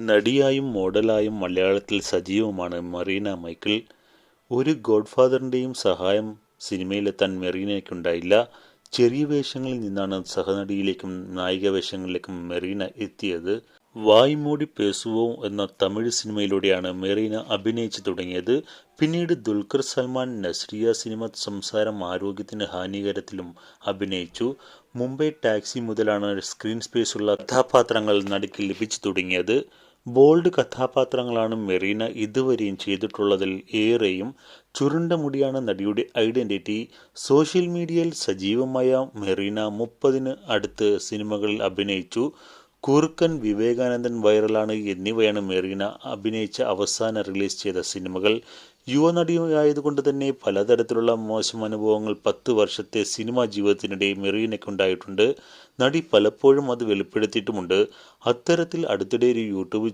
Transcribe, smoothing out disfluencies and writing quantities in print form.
നടിയായും മോഡലായും മലയാളത്തിൽ സജീവമാണ് മറീന മൈക്കിൾ. ഒരു ഗോഡ്ഫാദറിൻ്റെയും സഹായം സിനിമയിലെത്താൻ മെറീനയ്ക്കുണ്ടായില്ല. ചെറിയ വേഷങ്ങളിൽ നിന്നാണ് സഹനടിയിലേക്കും നായിക വേഷങ്ങളിലേക്കും മെറീന എത്തിയത്. വായ് മൂടി പേസുവോ എന്ന തമിഴ് സിനിമയിലൂടെയാണ് മെറീന അഭിനയിച്ചു തുടങ്ങിയത്. പിന്നീട് ദുൽഖർ സൽമാൻ നസ്രിയ സിനിമ സംസാരം ആരോഗ്യത്തിന് ഹാനികരത്തിലും അഭിനയിച്ചു. മുംബൈ ടാക്സി മുതലാണ് സ്ക്രീൻ സ്പേസുള്ള കഥാപാത്രങ്ങൾ നടിക്ക് ലഭിച്ചു തുടങ്ങിയത്. ബോൾഡ് കഥാപാത്രങ്ങളാണ് മെറീന ഇതുവരെയും ചെയ്തിട്ടുള്ളതിൽ ഏറെയും. ചുരുണ്ട മുടിയാണ് നടിയുടെ ഐഡന്റിറ്റി. സോഷ്യൽ മീഡിയയിൽ സജീവമായ മെറീന 30 അടുത്ത് സിനിമകളിൽ അഭിനയിച്ചു. കുറുക്കൻ, വിവേകാനന്ദൻ, വൈറലാണ് എന്നിവയാണ് മെറീന അഭിനയിച്ച അവസാന റിലീസ് ചെയ്ത സിനിമകൾ. യുവനടിയായതുകൊണ്ട് തന്നെ പലതരത്തിലുള്ള മോശം അനുഭവങ്ങൾ 10 വർഷത്തെ സിനിമാ ജീവിതത്തിനിടെ മെറീനയ്ക്കുണ്ടായിട്ടുണ്ട്. നടി പലപ്പോഴും അത് വെളിപ്പെടുത്തിയിട്ടുമുണ്ട്. അത്തരത്തിൽ അടുത്തിടെ ഒരു യൂട്യൂബ്